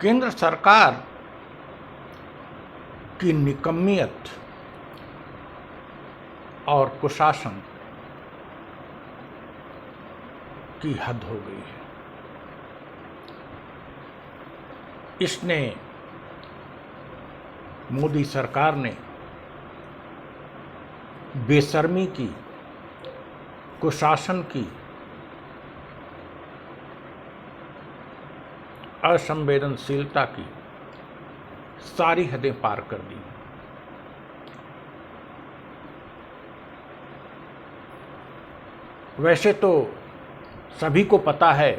केंद्र सरकार की निकम्मियत और कुशासन की हद हो गई है। इसने मोदी सरकार ने बेशर्मी की, कुशासन की, असंवेदनशीलता की सारी हदें पार कर दी। वैसे तो सभी को पता है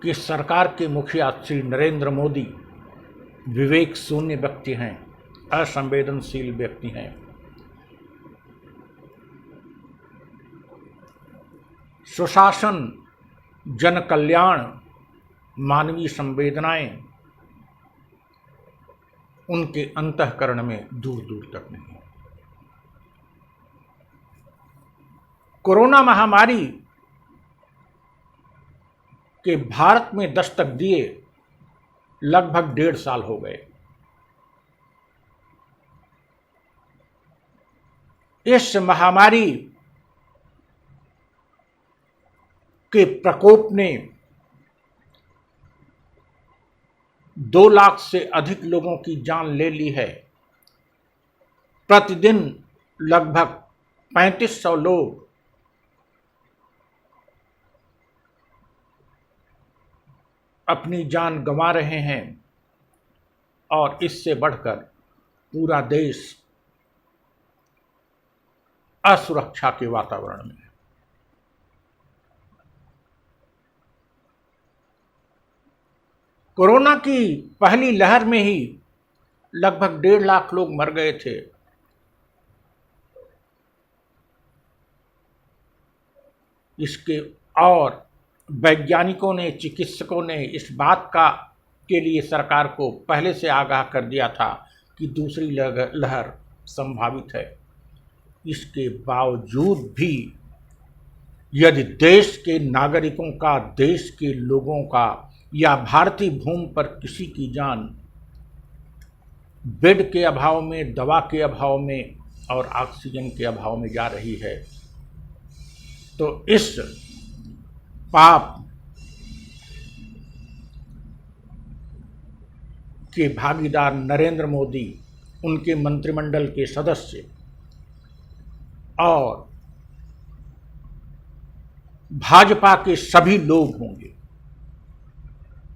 कि सरकार के मुखिया श्री नरेंद्र मोदी विवेक शून्य व्यक्ति हैं, असंवेदनशील व्यक्ति हैं। सुशासन, जन कल्याण, मानवीय संवेदनाएं उनके अंतःकरण में दूर दूर तक नहीं। कोरोना महामारी के भारत में दस्तक दिए लगभग 1.5 साल हो गए। इस महामारी के प्रकोप ने 2 लाख से अधिक लोगों की जान ले ली है। प्रतिदिन लगभग 3500 लोग अपनी जान गंवा रहे हैं और इससे बढ़कर पूरा देश असुरक्षा के वातावरण में है। कोरोना की पहली लहर में ही लगभग 1.5 लाख लोग मर गए थे। इसके और वैज्ञानिकों ने, चिकित्सकों ने इस बात के लिए सरकार को पहले से आगाह कर दिया था कि दूसरी लहर संभावित है। इसके बावजूद भी यदि देश के नागरिकों का, देश के लोगों का या भारतीय भूमि पर किसी की जान बेड के अभाव में, दवा के अभाव में और ऑक्सीजन के अभाव में जा रही है, तो इस पाप के भागीदार नरेंद्र मोदी, उनके मंत्रिमंडल के सदस्य और भाजपा के सभी लोग होंगे।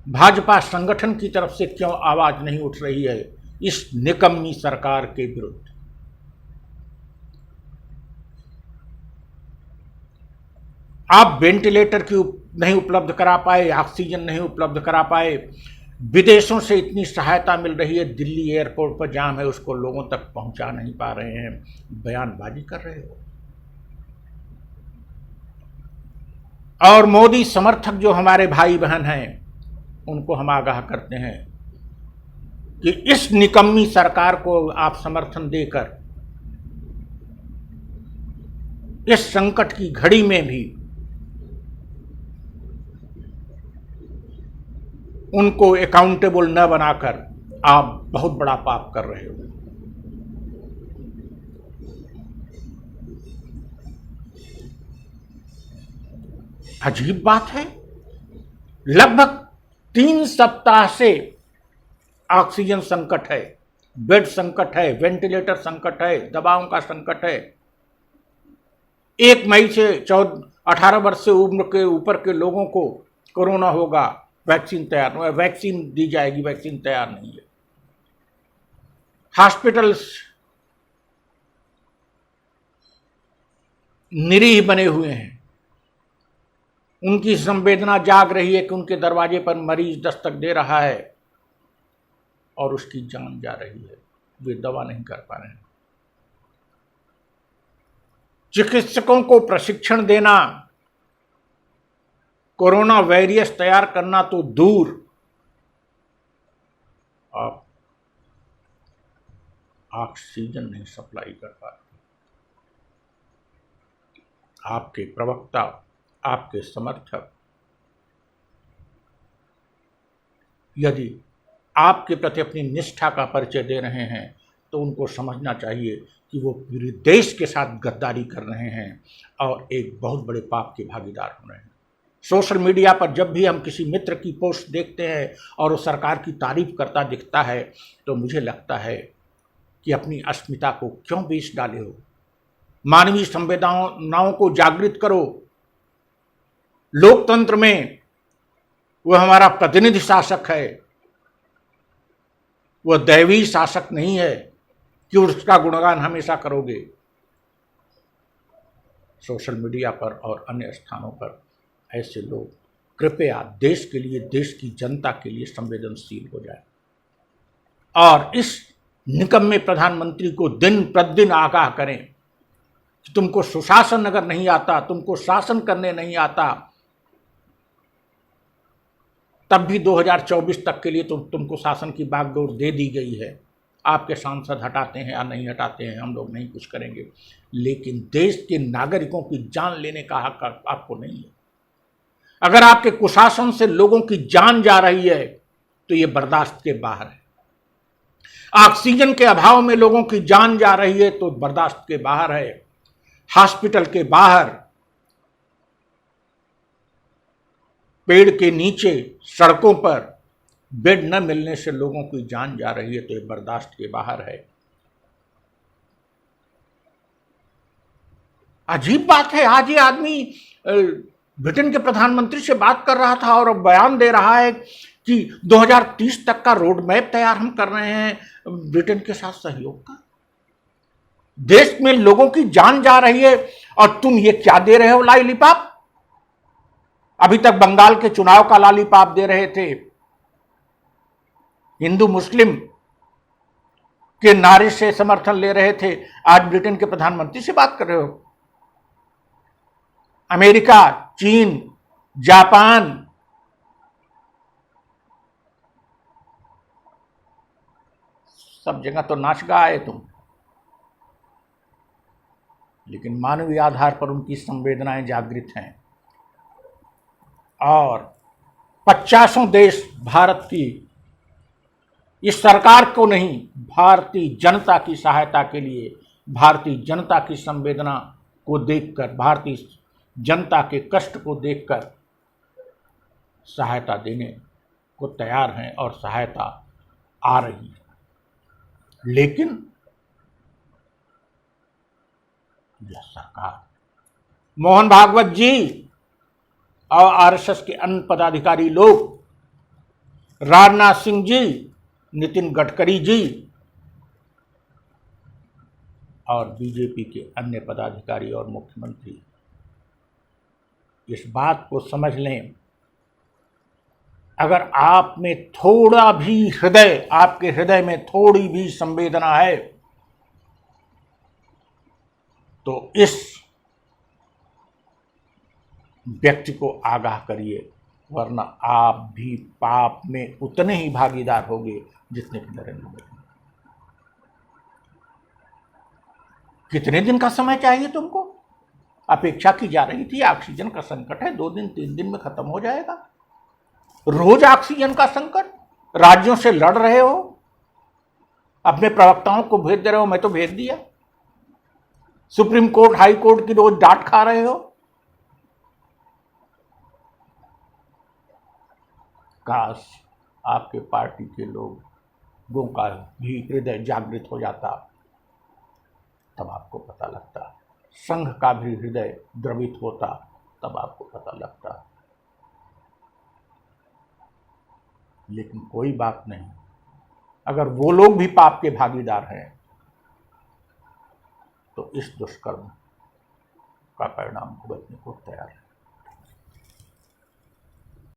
भाजपा संगठन की तरफ से क्यों आवाज नहीं उठ रही है इस निकम्मी सरकार के विरुद्ध? आप वेंटिलेटर नहीं उपलब्ध करा पाए, ऑक्सीजन नहीं उपलब्ध करा पाए, विदेशों से इतनी सहायता मिल रही है, दिल्ली एयरपोर्ट पर जाम है, उसको लोगों तक पहुंचा नहीं पा रहे हैं, बयानबाजी कर रहे हो। और मोदी समर्थक जो हमारे भाई बहन हैं, उनको हम आगाह करते हैं कि इस निकम्मी सरकार को आप समर्थन देकर इस संकट की घड़ी में भी उनको अकाउंटेबल न बनाकर आप बहुत बड़ा पाप कर रहे हो। अजीब बात है, लगभग 3 सप्ताह से ऑक्सीजन संकट है, बेड संकट है, वेंटिलेटर संकट है, दवाओं का संकट है। 1 मई से 18 वर्ष से उम्र के ऊपर के लोगों को कोरोना होगा, वैक्सीन तैयार नहीं है, वैक्सीन दी जाएगी, वैक्सीन तैयार नहीं है। हॉस्पिटल्स निरीह बने हुए हैं, उनकी संवेदना जाग रही है कि उनके दरवाजे पर मरीज दस्तक दे रहा है और उसकी जान जा रही है, वे दवा नहीं कर पा रहे हैं। चिकित्सकों को प्रशिक्षण देना, कोरोना वैरियस तैयार करना तो दूर, आप ऑक्सीजन नहीं सप्लाई कर पा रहे। आपके प्रवक्ता आपके समर्थक यदि आपके प्रति अपनी निष्ठा का परिचय दे रहे हैं तो उनको समझना चाहिए कि वो पूरे देश के साथ गद्दारी कर रहे हैं और एक बहुत बड़े पाप के भागीदार हो रहे हैं। सोशल मीडिया पर जब भी हम किसी मित्र की पोस्ट देखते हैं और वो सरकार की तारीफ करता दिखता है तो मुझे लगता है कि अपनी अस्मिता को क्यों बेच डाले हो। मानवीय संवेदनाओं को जागृत करो। लोकतंत्र में वो हमारा प्रतिनिधि शासक है, वह दैवीय शासक नहीं है कि उसका गुणगान हमेशा करोगे। सोशल मीडिया पर और अन्य स्थानों पर ऐसे लोग कृपया देश के लिए, देश की जनता के लिए संवेदनशील हो जाए और इस निकम्मे प्रधानमंत्री को दिन प्रतिदिन आगाह करें कि तुमको सुशासन अगर नहीं आता, तुमको शासन करने नहीं आता, तब भी 2024 तक के लिए तुमको शासन की बागडोर दे दी गई है। आपके सांसद हटाते हैं या नहीं हटाते हैं, हम लोग नहीं कुछ करेंगे, लेकिन देश के नागरिकों की जान लेने का हक आपको नहीं है। अगर आपके कुशासन से लोगों की जान जा रही है तो ये बर्दाश्त के बाहर है। ऑक्सीजन के अभाव में लोगों की जान जा रही है तो बर्दाश्त के बाहर है। हॉस्पिटल के बाहर, पेड़ के नीचे, सड़कों पर बेड न मिलने से लोगों की जान जा रही है तो ये बर्दाश्त के बाहर है। अजीब बात है, आज ये आदमी ब्रिटेन के प्रधानमंत्री से बात कर रहा था और अब बयान दे रहा है कि 2030 तक का रोड मैप तैयार हम कर रहे हैं ब्रिटेन के साथ सहयोग का। देश में लोगों की जान जा रही है और तुम ये क्या दे रहे हो लॉलीपॉप? अभी तक बंगाल के चुनाव का लॉलीपॉप दे रहे थे, हिंदू मुस्लिम के नारे से समर्थन ले रहे थे, आज ब्रिटेन के प्रधानमंत्री से बात कर रहे हो। अमेरिका, चीन, जापान, सब जगह तो नाच गा आए तुम, लेकिन मानवीय आधार पर उनकी संवेदनाएं जागृत हैं और 50 देश भारत की इस सरकार को नहीं, भारतीय जनता की सहायता के लिए, भारतीय जनता की संवेदना को देखकर, भारतीय जनता के कष्ट को देखकर सहायता देने को तैयार हैं और सहायता आ रही है। लेकिन यह सरकार, मोहन भागवत जी और आरएसएस के अन्य पदाधिकारी लोग, राजनाथ सिंह जी, नितिन गडकरी जी और बीजेपी के अन्य पदाधिकारी और मुख्यमंत्री इस बात को समझ लें, अगर आप में थोड़ा भी हृदय, आपके हृदय में थोड़ी भी संवेदना है तो इस व्यक्ति को आगाह करिए, वरना आप भी पाप में उतने ही भागीदार होंगे जितने कि नरेंद्र मोदी। कितने दिन का समय चाहिए तुमको? अपेक्षा की जा रही थी ऑक्सीजन का संकट है, 2 दिन 3 दिन में खत्म हो जाएगा। रोज ऑक्सीजन का संकट, राज्यों से लड़ रहे हो, अपने प्रवक्ताओं को भेज दे रहे हो, मैं तो भेज दिया। सुप्रीम कोर्ट, हाई कोर्ट की रोज डांट खा रहे हो। काश आपके पार्टी के लोगों का भी हृदय जागृत हो जाता, तब आपको पता लगता। संघ का भी हृदय द्रवित होता, तब आपको पता लगता। लेकिन कोई बात नहीं, अगर वो लोग भी पाप के भागीदार हैं तो इस दुष्कर्म का परिणाम भुगतने को तैयार है।